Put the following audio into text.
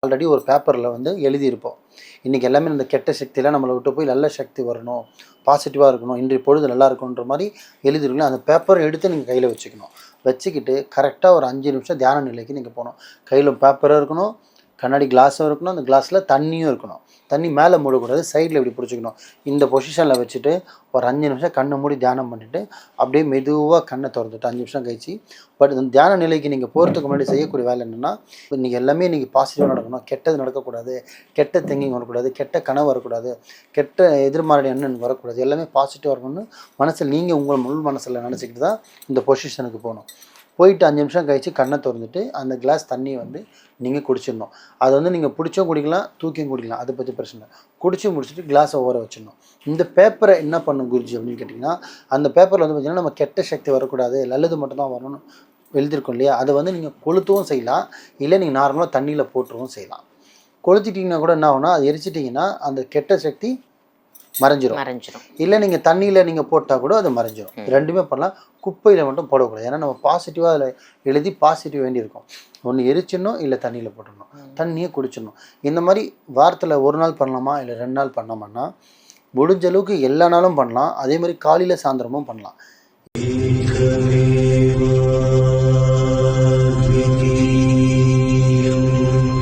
Already ஒரு பேப்பரில் வந்து எழுதியிருப்போம். இன்றைக்கி எல்லாமே இந்த கெட்ட சக்தியெல்லாம் நம்மளை விட்டு போய் நல்ல சக்தி வரணும், பாசிட்டிவாக இருக்கணும், இன்றைய பொழுது நல்லா இருக்குன்ற மாதிரி எழுதிருக்கணும். அந்த பேப்பரை எடுத்து நீங்கள் கையில் வச்சுக்கணும். வச்சுக்கிட்டு கரெக்டாக ஒரு 5 நிமிஷம் தியான நிலைக்கு நீங்கள் போகணும். கையில் பேப்பரும் இருக்கணும், கண்ணாடி கிளாஸும் இருக்கணும், அந்த கிளாஸில் தண்ணியும் இருக்கணும். தண்ணி மேலே மூடக்கூடாது, சைடில் இப்படி பிடிச்சிக்கணும். இந்த பொசிஷனில் வச்சுட்டு ஒரு 5 நிமிஷம் கண்ணை மூடி தியானம் பண்ணிவிட்டு அப்படியே மெதுவாக கண்ணை திறந்துட்டு 5 நிமிஷம் கழிச்சு இந்த தியான நிலைக்கு நீங்கள் போகிறதுக்கு முன்னாடி செய்யக்கூடிய வேலை என்னென்னா, இன்றைக்கி எல்லாமே இன்றைக்கி பாசிட்டிவாக நடக்கணும், கெட்டது நடக்கக்கூடாது, கெட்ட திங்கிங் வரக்கூடாது, கெட்ட கனவு வரக்கூடாது, கெட்ட எதிர்மறை எண்ணம் வரக்கூடாது, எல்லாமே பாசிட்டிவாக இருக்கணும்னு மனசில் நீங்கள் உங்கள் முழு மனசில் நினச்சிக்கிட்டு தான் இந்த பொசிஷனுக்கு போகணும். போயிட்டு 5 நிமிஷம் கழித்து கண்ணை திறந்துட்டு அந்த கிளாஸ் தண்ணியை வந்து நீங்கள் குடிச்சிடணும். அது வந்து நீங்கள் பிடிச்சும் குடிக்கலாம், தூக்கியும் குடிக்கலாம், அதை பற்றி பிரச்சனை. குடிச்சு முடிச்சுட்டு கிளாஸை ஊற வச்சிடணும். இந்த பேப்பரை என்ன பண்ணும் குருஜி அப்படின்னு கேட்டிங்கன்னா, அந்த பேப்பரில் வந்து பார்த்திங்கன்னா நம்ம கெட்ட சக்தி வரக்கூடாது, நல்லது மட்டும்தான் வரணும்னு எழுதியிருக்கோம் இல்லையா, அதை வந்து நீங்கள் கொளுத்தவும் செய்யலாம், இல்லை நீங்கள் நார்மலாக தண்ணியில் போட்டுருவும் செய்யலாம். கொளுத்திட்டிங்கன்னா கூட என்ன ஆகும்னா, அது எரிச்சிட்டிங்கன்னா அந்த கெட்ட சக்தி மறைஞ்சிரும். இல்லை நீங்கள் தண்ணியில் நீங்கள் போட்டால் கூட அது மறைஞ்சிரும். ரெண்டுமே பண்ணலாம். குப்பையில் மட்டும் போடக்கூடாது. ஏன்னா நம்ம பாசிட்டிவாக அதில் எழுதி பாசிட்டிவ் வேண்டியிருக்கும். ஒன்று எரிச்சிடணும், இல்லை தண்ணியில் போட்டுடணும், தண்ணியை குடிச்சிடணும். இந்த மாதிரி வாரத்தில் ஒரு நாள் பண்ணலாமா, இல்லை 2 நாள் பண்ணோம்னா முடிஞ்ச அளவுக்கு எல்லா நாளும் பண்ணலாம். அதே மாதிரி காலையில் சாயந்தரமும் பண்ணலாம்.